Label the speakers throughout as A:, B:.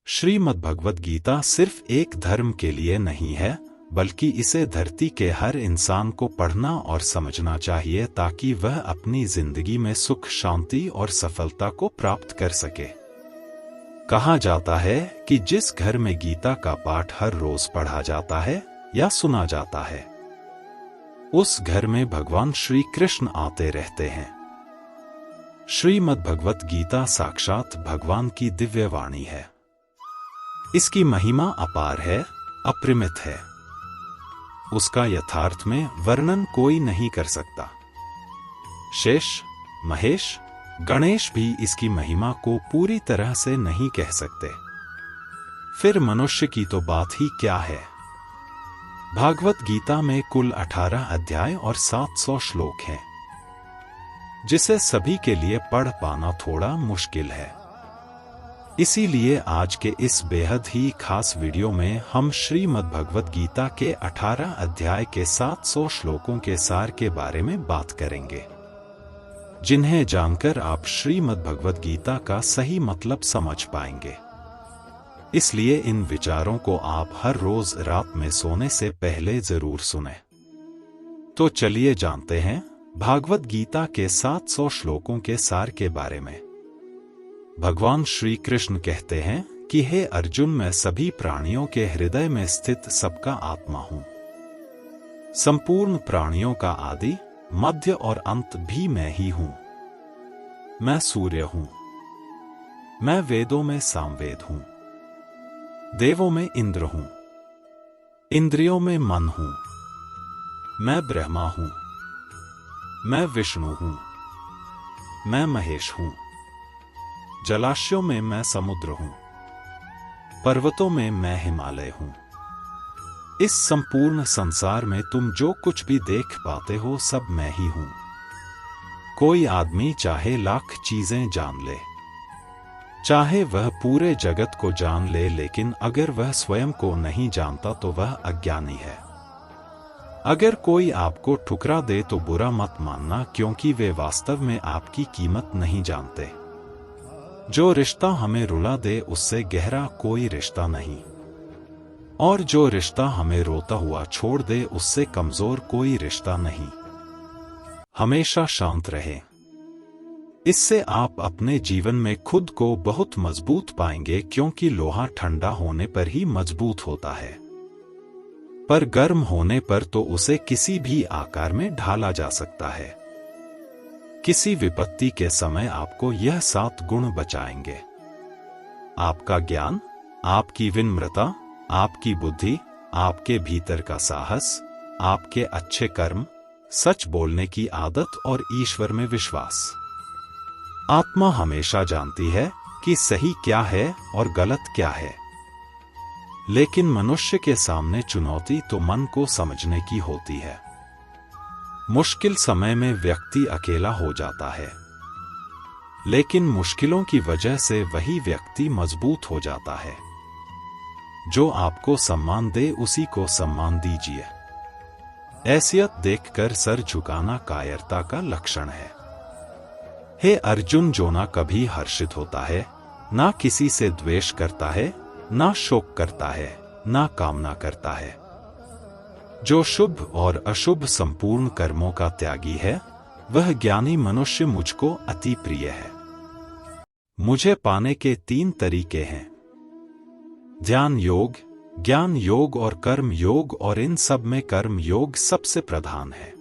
A: श्रीमद् भगवद गीता सिर्फ एक धर्म के लिए नहीं है, बल्कि इसे धरती के हर इंसान को पढ़ना और समझना चाहिए ताकि वह अपनी जिंदगी में सुख, शांति और सफलता को प्राप्त कर सके। कहा जाता है कि जिस घर में गीता का पाठ हर रोज पढ़ा जाता है या सुना जाता है, उस घर में भगवान श्री कृष्ण आते रहते हैं। श्रीमद् भगवद गीता साक्षात भगवान की दिव्य वाणी है। इसकी महिमा अपार है, अपरिमित है। उसका यथार्थ में वर्णन कोई नहीं कर सकता। शेष, महेश, गणेश भी इसकी महिमा को पूरी तरह से नहीं कह सकते। फिर मनुष्य की तो बात ही क्या है। भागवत गीता में कुल 18 अध्याय और 700 श्लोक हैं, जिसे सभी के लिए पढ़ पाना थोड़ा मुश्किल है। इसीलिए आज के इस बेहद ही खास वीडियो में हम श्रीमद् भगवद गीता के 18 अध्याय के 700 श्लोकों के सार के बारे में बात करेंगे, जिन्हें जानकर आप श्रीमद् भगवद गीता का सही मतलब समझ पाएंगे। इसलिए इन विचारों को आप हर रोज रात में सोने से पहले जरूर सुनें। तो चलिए जानते हैं भागवत गीता के 700 श्लोकों के सार के बारे में। भगवान श्री कृष्ण कहते हैं कि हे अर्जुन, मैं सभी प्राणियों के हृदय में स्थित सबका आत्मा हूं। संपूर्ण प्राणियों का आदि, मध्य और अंत भी मैं ही हूं। मैं सूर्य हूं। मैं वेदों में सामवेद हूं। देवों में इंद्र हूं। इंद्रियों में मन हूं। मैं ब्रह्मा हूं। मैं विष्णु हूं। मैं महेश हूं। जलाशयों में मैं समुद्र हूं। पर्वतों में मैं हिमालय हूं। इस संपूर्ण संसार में तुम जो कुछ भी देख पाते हो सब मैं ही हूं। कोई आदमी चाहे लाख चीजें जान ले, चाहे वह पूरे जगत को जान ले, लेकिन अगर वह स्वयं को नहीं जानता तो वह अज्ञानी है। अगर कोई आपको ठुकरा दे तो बुरा मत मानना, क्योंकि वे वास्तव में आपकी कीमत नहीं जानते। जो रिश्ता हमें रुला दे उससे गहरा कोई रिश्ता नहीं, और जो रिश्ता हमें रोता हुआ छोड़ दे उससे कमजोर कोई रिश्ता नहीं। हमेशा शांत रहें। इससे आप अपने जीवन में खुद को बहुत मजबूत पाएंगे, क्योंकि लोहा ठंडा होने पर ही मजबूत होता है, पर गर्म होने पर तो उसे किसी भी आकार में ढाला जा सकता है। किसी विपत्ति के समय आपको यह 7 गुण बचाएंगे: आपका ज्ञान, आपकी विनम्रता, आपकी बुद्धि, आपके भीतर का साहस, आपके अच्छे कर्म, सच बोलने की आदत और ईश्वर में विश्वास। आत्मा हमेशा जानती है कि सही क्या है और गलत क्या है, लेकिन मनुष्य के सामने चुनौती तो मन को समझने की होती है। मुश्किल समय में व्यक्ति अकेला हो जाता है, लेकिन मुश्किलों की वजह से वही व्यक्ति मजबूत हो जाता है। जो आपको सम्मान दे उसी को सम्मान दीजिए। हैसियत देखकर सर झुकाना कायरता का लक्षण है। हे अर्जुन, जो ना कभी हर्षित होता है, ना किसी से द्वेष करता है, ना शोक करता है, ना कामना करता है, जो शुभ और अशुभ संपूर्ण कर्मों का त्यागी है, वह ज्ञानी मनुष्य मुझको अति प्रिय है। मुझे पाने के 3 तरीके हैं: ध्यान योग, ज्ञान योग और कर्म योग, और इन सब में कर्म योग सबसे प्रधान है।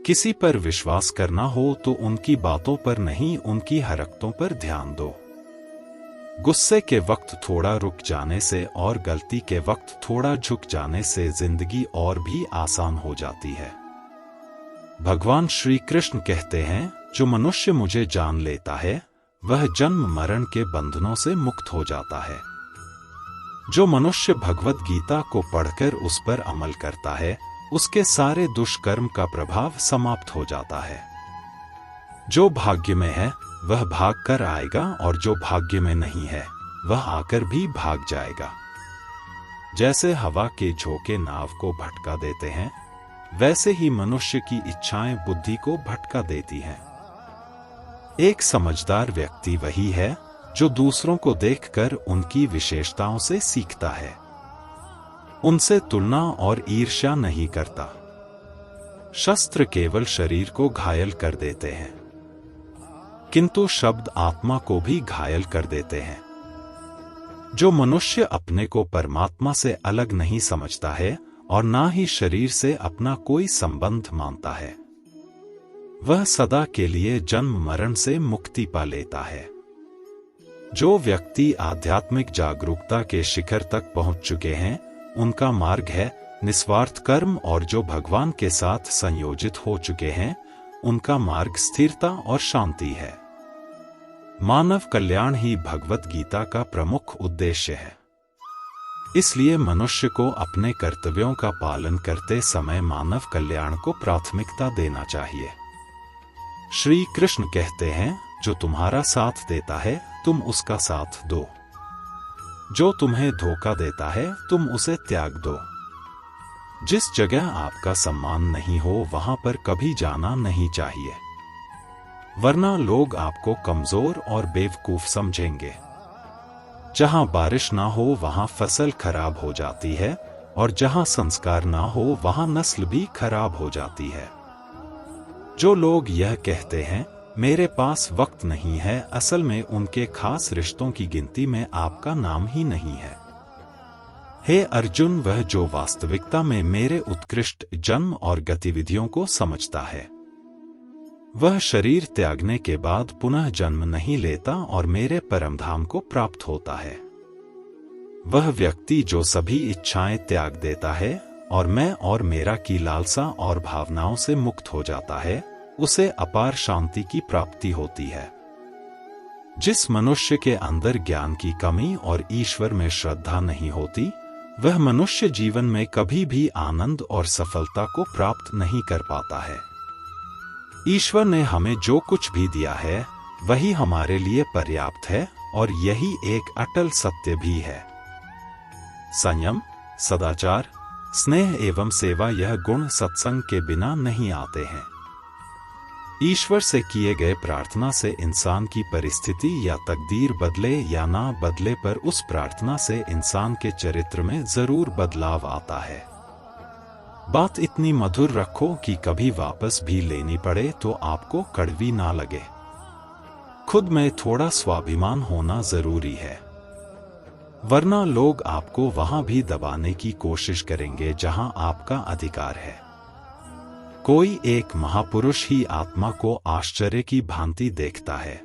A: किसी पर विश्वास करना हो तो उनकी बातों पर नहीं, उनकी हरकतों पर ध्यान दो। गुस्से के वक्त थोड़ा रुक जाने से और गलती के वक्त थोड़ा झुक जाने से जिंदगी और भी आसान हो जाती है। भगवान श्री कृष्ण कहते हैं, जो मनुष्य मुझे जान लेता है वह जन्म मरण के बंधनों से मुक्त हो जाता है। जो मनुष्य भगवत गीता को पढ़कर उस पर अमल करता है, उसके सारे दुष्कर्म का प्रभाव समाप्त हो जाता है। जो भाग्य में है वह भाग कर आएगा, और जो भाग्य में नहीं है वह आकर भी भाग जाएगा। जैसे हवा के झोंके नाव को भटका देते हैं, वैसे ही मनुष्य की इच्छाएं बुद्धि को भटका देती हैं। एक समझदार व्यक्ति वही है जो दूसरों को देखकर उनकी विशेषताओं से सीखता है, उनसे तुलना और ईर्ष्या नहीं करता। शस्त्र केवल शरीर को घायल कर देते हैं, किंतु शब्द आत्मा को भी घायल कर देते हैं। जो मनुष्य अपने को परमात्मा से अलग नहीं समझता है और ना ही शरीर से अपना कोई संबंध मानता है, वह सदा के लिए जन्म मरण से मुक्ति पा लेता है। जो व्यक्ति आध्यात्मिक जागरूकता के शिखर तक पहुंच चुके हैं, उनका मार्ग है निस्वार्थ कर्म, और जो भगवान के साथ संयोजित हो चुके हैं, उनका मार्ग स्थिरता और शांति है। मानव कल्याण ही भगवत गीता का प्रमुख उद्देश्य है। इसलिए मनुष्य को अपने कर्तव्यों का पालन करते समय मानव कल्याण को प्राथमिकता देना चाहिए। श्री कृष्ण कहते हैं, जो तुम्हारा साथ देता है तुम उसका साथ दो, जो तुम्हें धोखा देता है तुम उसे त्याग दो। जिस जगह आपका सम्मान नहीं हो वहां पर कभी जाना नहीं चाहिए, वरना लोग आपको कमजोर और बेवकूफ समझेंगे। जहां बारिश ना हो वहां फसल खराब हो जाती है, और जहां संस्कार ना हो वहां नस्ल भी खराब हो जाती है। जो लोग यह कहते हैं मेरे पास वक्त नहीं है, असल में उनके खास रिश्तों की गिनती में आपका नाम ही नहीं है। हे अर्जुन, वह जो वास्तविकता में मेरे उत्कृष्ट जन्म और गतिविधियों को समझता है, वह शरीर त्यागने के बाद पुनः जन्म नहीं लेता और मेरे परमधाम को प्राप्त होता है। वह व्यक्ति जो सभी इच्छाएं त्याग देता है और मैं और मेरा की लालसा और भावनाओं से मुक्त हो जाता है, उसे अपार शांति की प्राप्ति होती है। जिस मनुष्य के अंदर ज्ञान की कमी और ईश्वर में श्रद्धा नहीं होती, वह मनुष्य जीवन में कभी भी आनंद और सफलता को प्राप्त नहीं कर पाता है। ईश्वर ने हमें जो कुछ भी दिया है वही हमारे लिए पर्याप्त है, और यही एक अटल सत्य भी है। संयम, सदाचार, स्नेह एवं सेवा, यह गुण सत्संग के बिना नहीं आते हैं। ईश्वर से किए गए प्रार्थना से इंसान की परिस्थिति या तकदीर बदले या ना बदले, पर उस प्रार्थना से इंसान के चरित्र में जरूर बदलाव आता है। बात इतनी मधुर रखो कि कभी वापस भी लेनी पड़े तो आपको कड़वी ना लगे। खुद में थोड़ा स्वाभिमान होना जरूरी है, वरना लोग आपको वहां भी दबाने की कोशिश करेंगे जहां आपका अधिकार है। कोई एक महापुरुष ही आत्मा को आश्चर्य की भांति देखता है,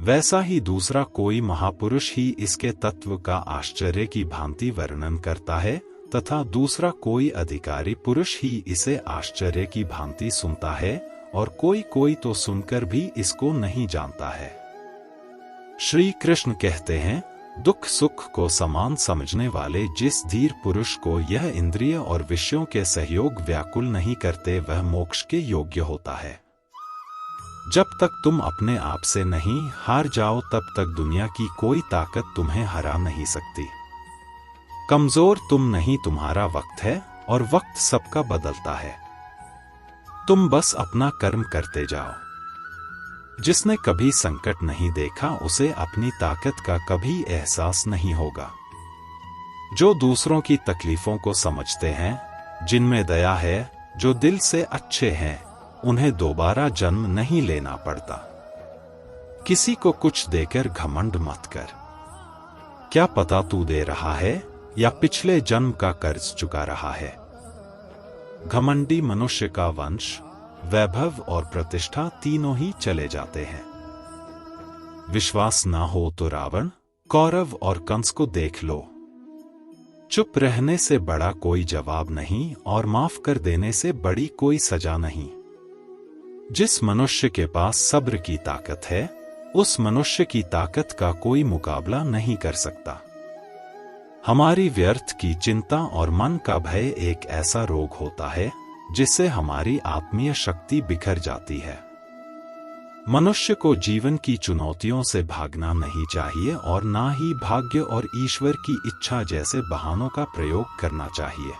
A: वैसा ही दूसरा कोई महापुरुष ही इसके तत्व का आश्चर्य की भांति वर्णन करता है, तथा दूसरा कोई अधिकारी पुरुष ही इसे आश्चर्य की भांति सुनता है, और कोई तो सुनकर भी इसको नहीं जानता है। श्री कृष्ण कहते हैं, दुख सुख को समान समझने वाले जिस धीर पुरुष को यह इंद्रिय और विषयों के सहयोग व्याकुल नहीं करते, वह मोक्ष के योग्य होता है। जब तक तुम अपने आप से नहीं हार जाओ, तब तक दुनिया की कोई ताकत तुम्हें हरा नहीं सकती। कमजोर तुम नहीं, तुम्हारा वक्त है, और वक्त सबका बदलता है। तुम बस अपना कर्म करते जाओ। जिसने कभी संकट नहीं देखा उसे अपनी ताकत का कभी एहसास नहीं होगा। जो दूसरों की तकलीफों को समझते हैं, जिनमें दया है, जो दिल से अच्छे हैं, उन्हें दोबारा जन्म नहीं लेना पड़ता। किसी को कुछ देकर घमंड मत कर। क्या पता तू दे रहा है या पिछले जन्म का कर्ज चुका रहा है। घमंडी मनुष्य का वंश, वैभव और प्रतिष्ठा तीनों ही चले जाते हैं। विश्वास ना हो तो रावण, कौरव और कंस को देख लो। चुप रहने से बड़ा कोई जवाब नहीं, और माफ कर देने से बड़ी कोई सजा नहीं। जिस मनुष्य के पास सब्र की ताकत है, उस मनुष्य की ताकत का कोई मुकाबला नहीं कर सकता। हमारी व्यर्थ की चिंता और मन का भय एक ऐसा रोग होता है जिससे हमारी आत्मीय शक्ति बिखर जाती है। मनुष्य को जीवन की चुनौतियों से भागना नहीं चाहिए, और ना ही भाग्य और ईश्वर की इच्छा जैसे बहानों का प्रयोग करना चाहिए।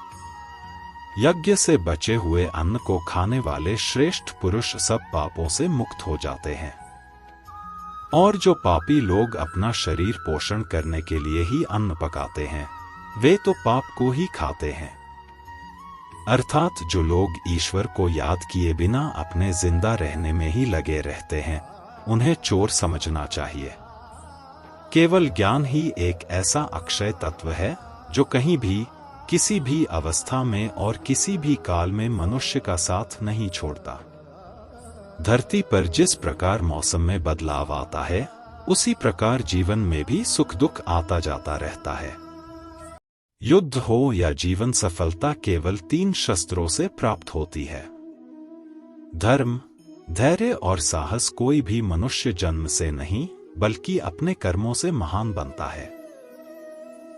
A: यज्ञ से बचे हुए अन्न को खाने वाले श्रेष्ठ पुरुष सब पापों से मुक्त हो जाते हैं। और जो पापी लोग अपना शरीर पोषण करने के लिए ही अन्न पकाते हैं, वे तो पाप को ही खाते हैं। अर्थात जो लोग ईश्वर को याद किए बिना अपने जिंदा रहने में ही लगे रहते हैं, उन्हें चोर समझना चाहिए। केवल ज्ञान ही एक ऐसा अक्षय तत्व है जो कहीं भी, किसी भी अवस्था में और किसी भी काल में मनुष्य का साथ नहीं छोड़ता। धरती पर जिस प्रकार मौसम में बदलाव आता है, उसी प्रकार जीवन में भी सुख दुख आता जाता रहता है। युद्ध हो या जीवन, सफलता केवल 3 शस्त्रों से प्राप्त होती है: धर्म, धैर्य और साहस। कोई भी मनुष्य जन्म से नहीं बल्कि अपने कर्मों से महान बनता है।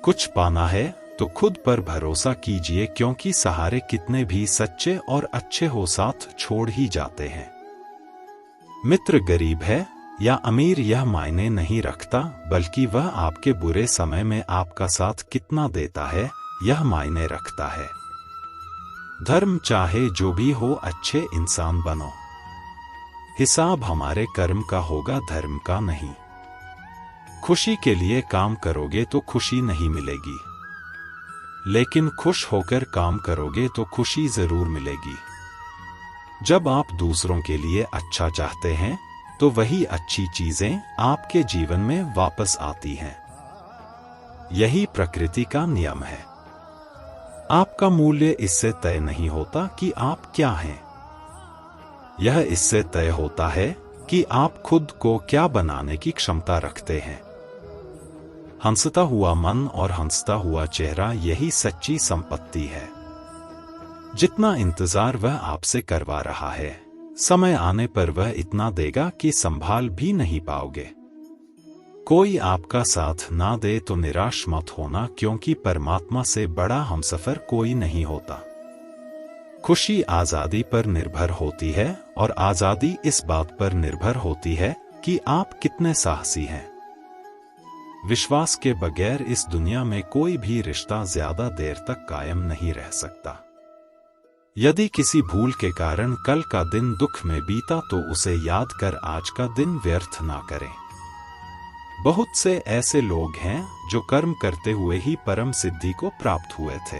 A: कुछ पाना है तो खुद पर भरोसा कीजिए, क्योंकि सहारे कितने भी सच्चे और अच्छे हो, साथ छोड़ ही जाते हैं। मित्र गरीब है या अमीर यह मायने नहीं रखता, बल्कि वह आपके बुरे समय में आपका साथ कितना देता है यह मायने रखता है। धर्म चाहे जो भी हो, अच्छे इंसान बनो। हिसाब हमारे कर्म का होगा, धर्म का नहीं। खुशी के लिए काम करोगे तो खुशी नहीं मिलेगी, लेकिन खुश होकर काम करोगे तो खुशी जरूर मिलेगी। जब आप दूसरों के लिए अच्छा चाहते हैं तो वही अच्छी चीजें आपके जीवन में वापस आती हैं। यही प्रकृति का नियम है। आपका मूल्य इससे तय नहीं होता कि आप क्या हैं। यह इससे तय होता है कि आप खुद को क्या बनाने की क्षमता रखते हैं। हंसता हुआ मन और हंसता हुआ चेहरा, यही सच्ची संपत्ति है। जितना इंतजार वह आपसे करवा रहा है, समय आने पर वह इतना देगा कि संभाल भी नहीं पाओगे। कोई आपका साथ ना दे तो निराश मत होना, क्योंकि परमात्मा से बड़ा हमसफर कोई नहीं होता। खुशी आजादी पर निर्भर होती है, और आजादी इस बात पर निर्भर होती है कि आप कितने साहसी हैं। विश्वास के बगैर इस दुनिया में कोई भी रिश्ता ज्यादा देर तक कायम नहीं रह सकता। यदि किसी भूल के कारण कल का दिन दुख में बीता तो उसे याद कर आज का दिन व्यर्थ ना करें। बहुत से ऐसे लोग हैं जो कर्म करते हुए ही परम सिद्धि को प्राप्त हुए थे।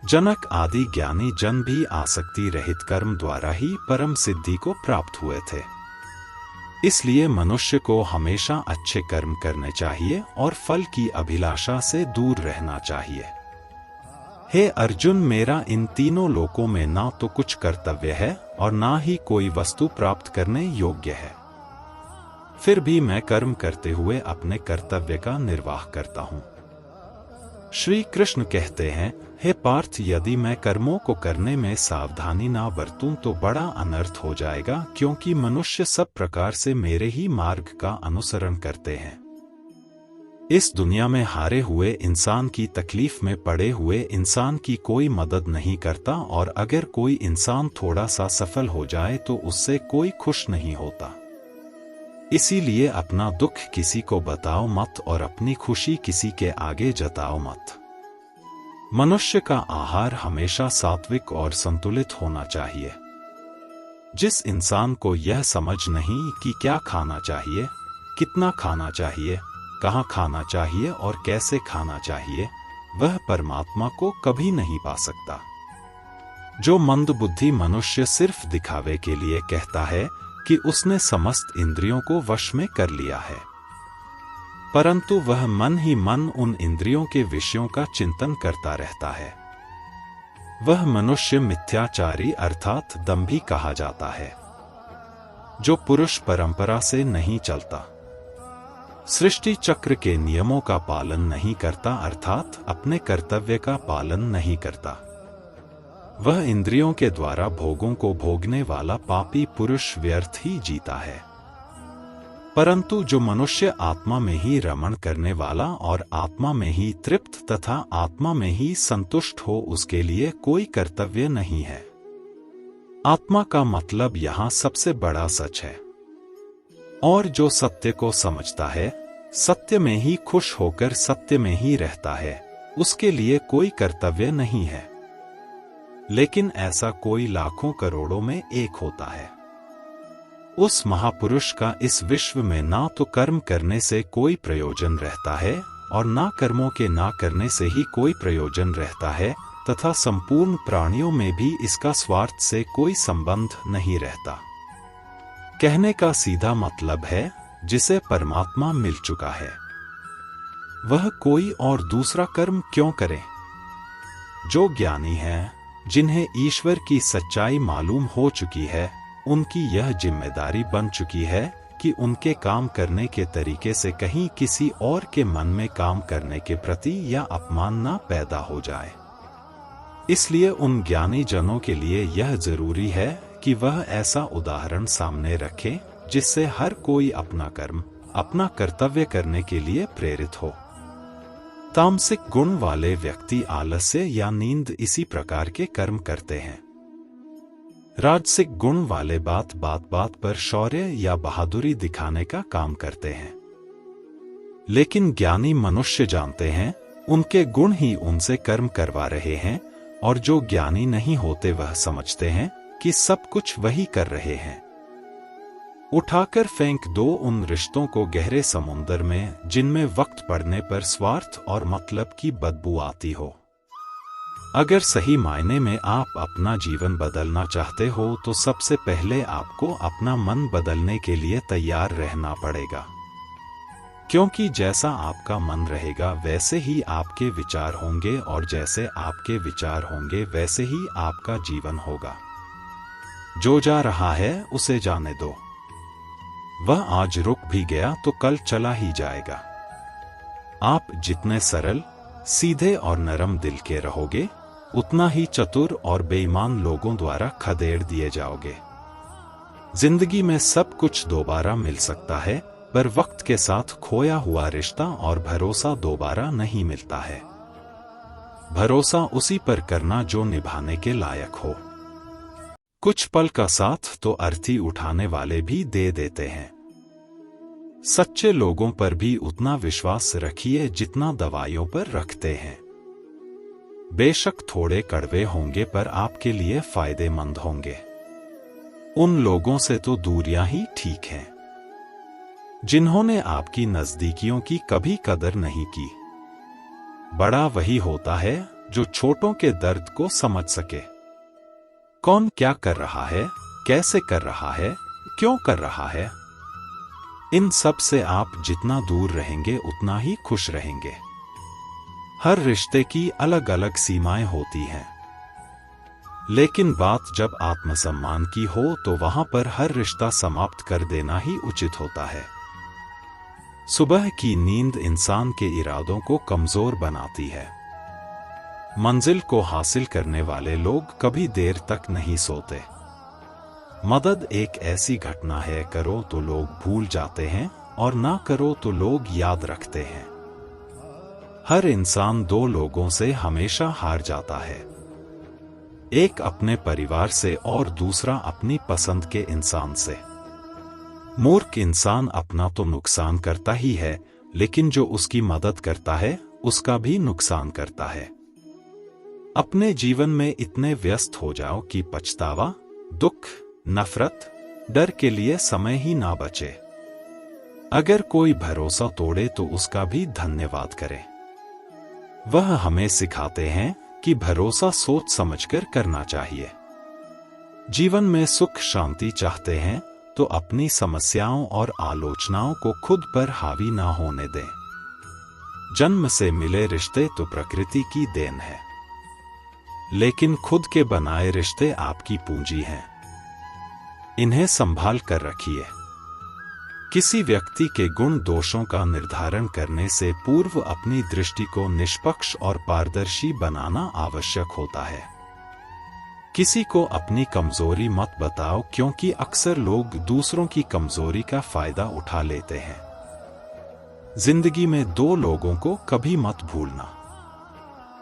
A: जनक आदि ज्ञानी जन भी आसक्ति रहित कर्म द्वारा ही परम सिद्धि को प्राप्त हुए थे। इसलिए मनुष्य को हमेशा अच्छे कर्म करने चाहिए और फल की अभिलाषा से दूर रहना चाहिए। हे अर्जुन, मेरा इन तीनों लोकों में ना तो कुछ कर्तव्य है और ना ही कोई वस्तु प्राप्त करने योग्य है। फिर भी मैं कर्म करते हुए अपने कर्तव्य का निर्वाह करता हूँ। श्री कृष्ण कहते हैं, हे पार्थ, यदि मैं कर्मों को करने में सावधानी ना बरतूं तो बड़ा अनर्थ हो जाएगा, क्योंकि मनुष्य सब प्रकार से मेरे ही मार्ग का अनुसरण करते हैं। इस दुनिया में हारे हुए इंसान की, तकलीफ में पड़े हुए इंसान की कोई मदद नहीं करता, और अगर कोई इंसान थोड़ा सा सफल हो जाए तो उससे कोई खुश नहीं होता। इसीलिए अपना दुख किसी को बताओ मत और अपनी खुशी किसी के आगे जताओ मत। मनुष्य का आहार हमेशा सात्विक और संतुलित होना चाहिए। जिस इंसान को यह समझ नहीं कि क्या खाना चाहिए, कितना खाना चाहिए, कहाँ खाना चाहिए और कैसे खाना चाहिए, वह परमात्मा को कभी नहीं पा सकता। जो मंदबुद्धि मनुष्य सिर्फ दिखावे के लिए कहता है कि उसने समस्त इंद्रियों को वश में कर लिया है, परंतु वह मन ही मन उन इंद्रियों के विषयों का चिंतन करता रहता है, वह मनुष्य मिथ्याचारी अर्थात दंभी कहा जाता है। जो पुरुष परंपरा से नहीं चलता, सृष्टि चक्र के नियमों का पालन नहीं करता अर्थात अपने कर्तव्य का पालन नहीं करता, वह इंद्रियों के द्वारा भोगों को भोगने वाला पापी पुरुष व्यर्थ ही जीता है। परंतु जो मनुष्य आत्मा में ही रमण करने वाला और आत्मा में ही तृप्त तथा आत्मा में ही संतुष्ट हो, उसके लिए कोई कर्तव्य नहीं है। आत्मा का मतलब यहाँ सबसे बड़ा सच है, और जो सत्य को समझता है, सत्य में ही खुश होकर सत्य में ही रहता है, उसके लिए कोई कर्तव्य नहीं है। लेकिन ऐसा कोई लाखों करोड़ों में एक होता है। उस महापुरुष का इस विश्व में ना तो कर्म करने से कोई प्रयोजन रहता है और ना कर्मों के ना करने से ही कोई प्रयोजन रहता है, तथा संपूर्ण प्राणियों में भी इसका स्वार्थ से कोई संबंध नहीं रहता। कहने का सीधा मतलब है, जिसे परमात्मा मिल चुका है वह कोई और दूसरा कर्म क्यों करे। जो ज्ञानी हैं, जिन्हें ईश्वर की सच्चाई मालूम हो चुकी है, उनकी यह जिम्मेदारी बन चुकी है कि उनके काम करने के तरीके से कहीं किसी और के मन में काम करने के प्रति या अपमान ना पैदा हो जाए। इसलिए उन ज्ञानी जनों के लिए यह जरूरी है कि वह ऐसा उदाहरण सामने रखें जिससे हर कोई अपना कर्म, अपना कर्तव्य करने के लिए प्रेरित हो। तामसिक गुण वाले व्यक्ति आलस्य या नींद इसी प्रकार के कर्म करते हैं। राजसिक गुण वाले बात बात पर शौर्य या बहादुरी दिखाने का काम करते हैं। लेकिन ज्ञानी मनुष्य जानते हैं उनके गुण ही उनसे कर्म करवा रहे हैं, और जो ज्ञानी नहीं होते वह समझते हैं कि सब कुछ वही कर रहे हैं। उठाकर फेंक दो उन रिश्तों को गहरे समुंदर में जिनमें वक्त पड़ने पर स्वार्थ और मतलब की बदबू आती हो। अगर सही मायने में आप अपना जीवन बदलना चाहते हो तो सबसे पहले आपको अपना मन बदलने के लिए तैयार रहना पड़ेगा, क्योंकि जैसा आपका मन रहेगा वैसे ही आपके विचार होंगे, और जैसे आपके विचार होंगे वैसे ही आपका जीवन होगा। जो जा रहा है उसे जाने दो, वह आज रुक भी गया तो कल चला ही जाएगा। आप जितने सरल, सीधे और नरम दिल के रहोगे, उतना ही चतुर और बेईमान लोगों द्वारा खदेड़ दिए जाओगे। जिंदगी में सब कुछ दोबारा मिल सकता है, पर वक्त के साथ खोया हुआ रिश्ता और भरोसा दोबारा नहीं मिलता है। भरोसा उसी पर करना जो निभाने के लायक हो। कुछ पल का साथ तो अर्थी उठाने वाले भी दे देते हैं। सच्चे लोगों पर भी उतना विश्वास रखिए जितना दवाइयों पर रखते हैं। बेशक थोड़े कड़वे होंगे पर आपके लिए फायदेमंद होंगे। उन लोगों से तो दूरियां ही ठीक हैं जिन्होंने आपकी नजदीकियों की कभी कदर नहीं की। बड़ा वही होता है जो छोटों के दर्द को समझ सके। कौन क्या कर रहा है, कैसे कर रहा है, क्यों कर रहा है, इन सब से आप जितना दूर रहेंगे उतना ही खुश रहेंगे। हर रिश्ते की अलग अलग सीमाएं होती हैं, लेकिन बात जब आत्मसम्मान की हो तो वहां पर हर रिश्ता समाप्त कर देना ही उचित होता है। सुबह की नींद इंसान के इरादों को कमजोर बनाती है। मंजिल को हासिल करने वाले लोग कभी देर तक नहीं सोते। मदद एक ऐसी घटना है, करो तो लोग भूल जाते हैं और ना करो तो लोग याद रखते हैं। हर इंसान दो लोगों से हमेशा हार जाता है, एक अपने परिवार से और दूसरा अपनी पसंद के इंसान से। मूर्ख इंसान अपना तो नुकसान करता ही है, लेकिन जो उसकी मदद करता है उसका भी नुकसान करता है। अपने जीवन में इतने व्यस्त हो जाओ कि पछतावा, दुख, नफरत, डर के लिए समय ही ना बचे। अगर कोई भरोसा तोड़े तो उसका भी धन्यवाद करें। वह हमें सिखाते हैं कि भरोसा सोच समझकर करना चाहिए। जीवन में सुख शांति चाहते हैं तो अपनी समस्याओं और आलोचनाओं को खुद पर हावी ना होने दें। जन्म से मिले रिश्ते तो प्रकृति की देन है, लेकिन खुद के बनाए रिश्ते आपकी पूंजी हैं। इन्हें संभाल कर रखिए। किसी व्यक्ति के गुण दोषों का निर्धारण करने से पूर्व अपनी दृष्टि को निष्पक्ष और पारदर्शी बनाना आवश्यक होता है। किसी को अपनी कमजोरी मत बताओ, क्योंकि अक्सर लोग दूसरों की कमजोरी का फायदा उठा लेते हैं। जिंदगी में दो लोगों को कभी मत भूलना,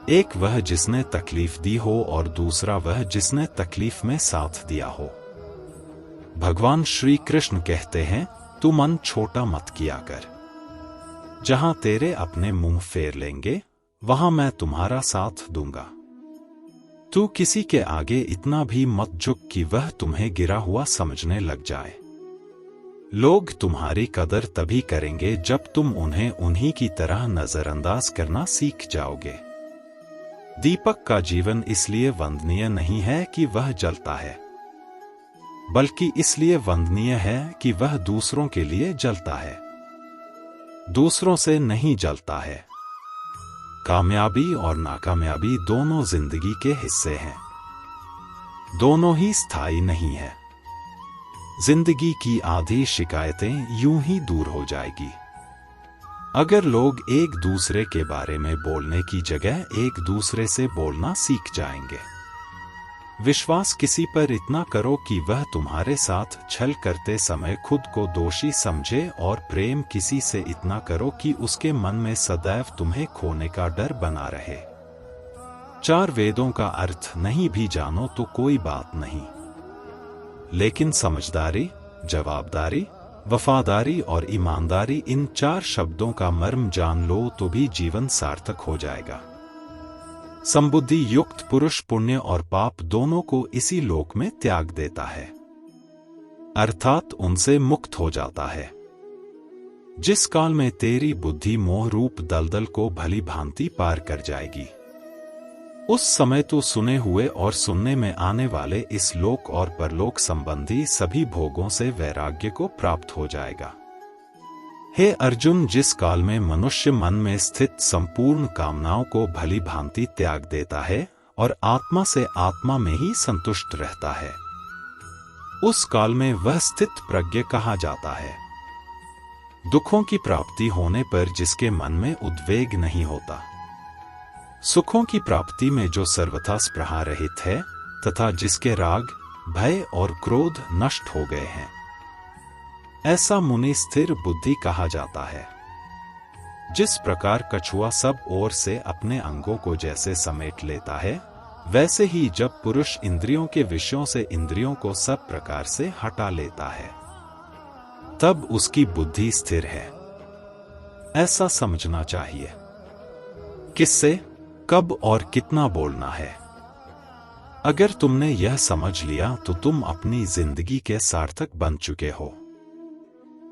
A: एक वह जिसने तकलीफ दी हो और दूसरा वह जिसने तकलीफ में साथ दिया हो। भगवान श्री कृष्ण कहते हैं, तू मन छोटा मत किया कर। जहां तेरे अपने मुंह फेर लेंगे वहां मैं तुम्हारा साथ दूंगा। तू किसी के आगे इतना भी मत झुक कि वह तुम्हें गिरा हुआ समझने लग जाए। लोग तुम्हारी कदर तभी करेंगे जब तुम उन्हें उन्हीं की तरह नजरअंदाज करना सीख जाओगे। दीपक का जीवन इसलिए वंदनीय नहीं है कि वह जलता है, बल्कि इसलिए वंदनीय है कि वह दूसरों के लिए जलता है, दूसरों से नहीं जलता है। कामयाबी और नाकामयाबी दोनों जिंदगी के हिस्से हैं, दोनों ही स्थायी नहीं है। जिंदगी की आधी शिकायतें यूं ही दूर हो जाएगी अगर लोग एक दूसरे के बारे में बोलने की जगह एक दूसरे से बोलना सीख जाएंगे। विश्वास किसी पर इतना करो कि वह तुम्हारे साथ छल करते समय खुद को दोषी समझे, और प्रेम किसी से इतना करो कि उसके मन में सदैव तुम्हें खोने का डर बना रहे। 4 वेदों का अर्थ नहीं भी जानो तो कोई बात नहीं, लेकिन समझदारी, जवाबदारी, वफादारी और ईमानदारी, इन 4 शब्दों का मर्म जान लो तो भी जीवन सार्थक हो जाएगा। समबुद्धि युक्त पुरुष पुण्य और पाप दोनों को इसी लोक में त्याग देता है, अर्थात उनसे मुक्त हो जाता है। जिस काल में तेरी बुद्धि मोह रूप दलदल को भली भांति पार कर जाएगी, उस समय तो सुने हुए और सुनने में आने वाले इस लोक और परलोक संबंधी सभी भोगों से वैराग्य को प्राप्त हो जाएगा। हे अर्जुन, जिस काल में मनुष्य मन में स्थित संपूर्ण कामनाओं को भली भांति त्याग देता है और आत्मा से आत्मा में ही संतुष्ट रहता है, उस काल में वह स्थित प्रज्ञ कहा जाता है। दुखों की प्राप्ति होने पर जिसके मन में उद्वेग नहीं होता, सुखों की प्राप्ति में जो सर्वथा स्पृहा रहित है, तथा जिसके राग, भय और क्रोध नष्ट हो गए हैं, ऐसा मुनि स्थिर बुद्धि कहा जाता है। जिस प्रकार कछुआ सब ओर से अपने अंगों को जैसे समेट लेता है, वैसे ही जब पुरुष इंद्रियों के विषयों से इंद्रियों को सब प्रकार से हटा लेता है, तब उसकी बुद्धि स्थिर है। ऐसा समझना चाहिए। किससे, कब और कितना बोलना है, अगर तुमने यह समझ लिया तो तुम अपनी जिंदगी के सार्थक बन चुके हो।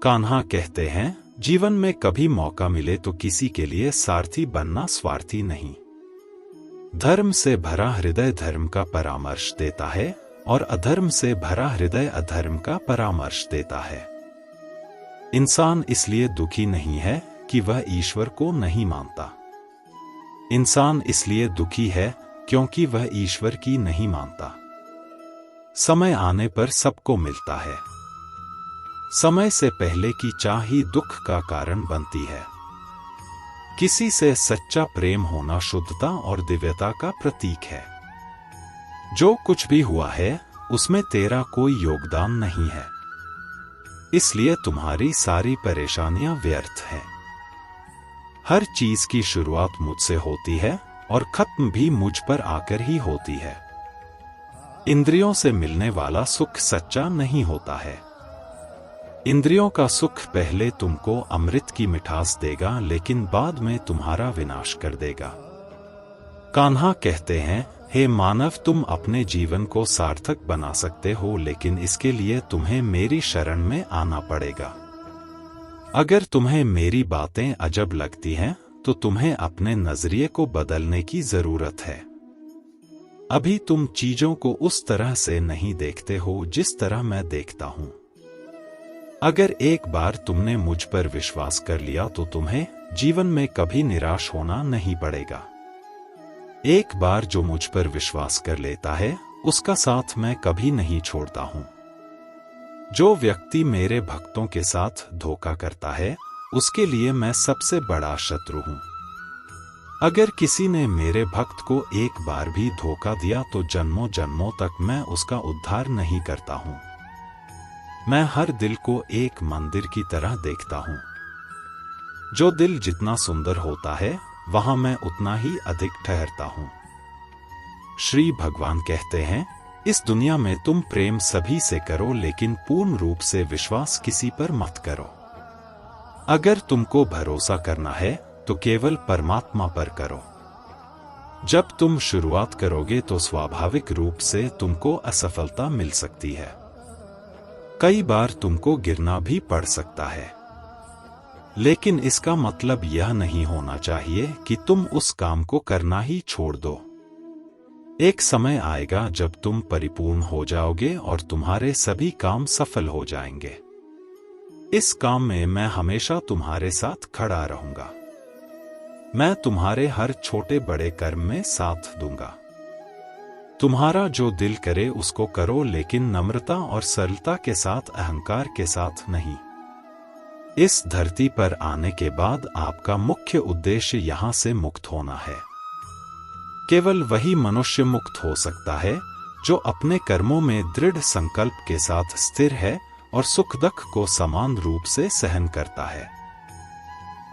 A: कान्हा कहते हैं, जीवन में कभी मौका मिले तो किसी के लिए सारथी बनना स्वार्थी नहीं। धर्म से भरा हृदय धर्म का परामर्श देता है और अधर्म से भरा हृदय अधर्म का परामर्श देता है। इंसान इसलिए दुखी नहीं है कि वह ईश्वर को नहीं मानता। इंसान इसलिए दुखी है क्योंकि वह ईश्वर की नहीं मानता। समय आने पर सबको मिलता है। समय से पहले की चाह ही दुख का कारण बनती है। किसी से सच्चा प्रेम होना शुद्धता और दिव्यता का प्रतीक है। जो कुछ भी हुआ है उसमें तेरा कोई योगदान नहीं है, इसलिए तुम्हारी सारी परेशानियां व्यर्थ हैं। हर चीज की शुरुआत मुझसे होती है और खत्म भी मुझ पर आकर ही होती है। इंद्रियों से मिलने वाला सुख सच्चा नहीं होता है। इंद्रियों का सुख पहले तुमको अमृत की मिठास देगा, लेकिन बाद में तुम्हारा विनाश कर देगा। कान्हा कहते हैं, हे मानव, तुम अपने जीवन को सार्थक बना सकते हो, लेकिन इसके लिए तुम्हें मेरी शरण में आना पड़ेगा। अगर तुम्हें मेरी बातें अजब लगती हैं तो तुम्हें अपने नजरिए को बदलने की जरूरत है। अभी तुम चीजों को उस तरह से नहीं देखते हो जिस तरह मैं देखता हूं। अगर एक बार तुमने मुझ पर विश्वास कर लिया तो तुम्हें जीवन में कभी निराश होना नहीं पड़ेगा। एक बार जो मुझ पर विश्वास कर लेता है उसका साथ मैं कभी नहीं छोड़ता हूं। जो व्यक्ति मेरे भक्तों के साथ धोखा करता है उसके लिए मैं सबसे बड़ा शत्रु हूं। अगर किसी ने मेरे भक्त को एक बार भी धोखा दिया तो जन्मों जन्मों तक मैं उसका उद्धार नहीं करता हूं। मैं हर दिल को एक मंदिर की तरह देखता हूं। जो दिल जितना सुंदर होता है वहां मैं उतना ही अधिक ठहरता हूं। श्री भगवान कहते हैं, इस दुनिया में तुम प्रेम सभी से करो, लेकिन पूर्ण रूप से विश्वास किसी पर मत करो। अगर तुमको भरोसा करना है तो केवल परमात्मा पर करो। जब तुम शुरुआत करोगे तो स्वाभाविक रूप से तुमको असफलता मिल सकती है। कई बार तुमको गिरना भी पड़ सकता है, लेकिन इसका मतलब यह नहीं होना चाहिए कि तुम उस काम को करना ही छोड़ दो। एक समय आएगा जब तुम परिपूर्ण हो जाओगे और तुम्हारे सभी काम सफल हो जाएंगे। इस काम में मैं हमेशा तुम्हारे साथ खड़ा रहूंगा। मैं तुम्हारे हर छोटे बड़े कर्म में साथ दूंगा। तुम्हारा जो दिल करे उसको करो, लेकिन नम्रता और सरलता के साथ, अहंकार के साथ नहीं। इस धरती पर आने के बाद आपका मुख्य उद्देश्य यहां से मुक्त होना है। केवल वही मनुष्य मुक्त हो सकता है जो अपने कर्मों में दृढ़ संकल्प के साथ स्थिर है और सुख दुख को समान रूप से सहन करता है।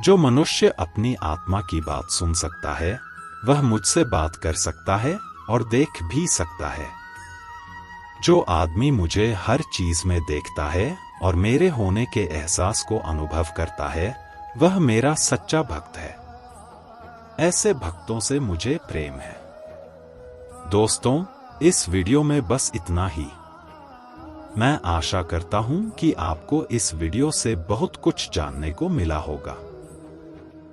A: जो मनुष्य अपनी आत्मा की बात सुन सकता है, वह मुझसे बात कर सकता है और देख भी सकता है। जो आदमी मुझे हर चीज में देखता है और मेरे होने के एहसास को अनुभव करता है, वह मेरा सच्चा भक्त है। ऐसे भक्तों से मुझे प्रेम है। दोस्तों, इस वीडियो में बस इतना ही। मैं आशा करता हूं कि आपको इस वीडियो से बहुत कुछ जानने को मिला होगा।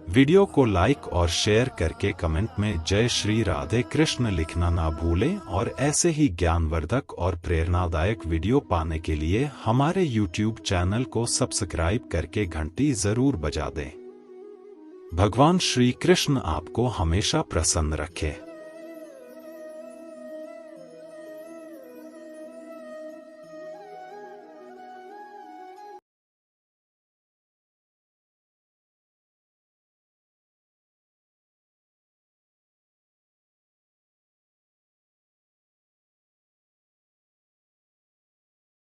A: वीडियो को लाइक और शेयर करके कमेंट में जय श्री राधे कृष्ण लिखना ना भूलें और ऐसे ही ज्ञानवर्धक और प्रेरणादायक वीडियो पाने के लिए हमारे YouTube चैनल को सब्सक्राइब करके घंटी जरूर बजा दें। भगवान श्री कृष्ण आपको हमेशा प्रसन्न रखे।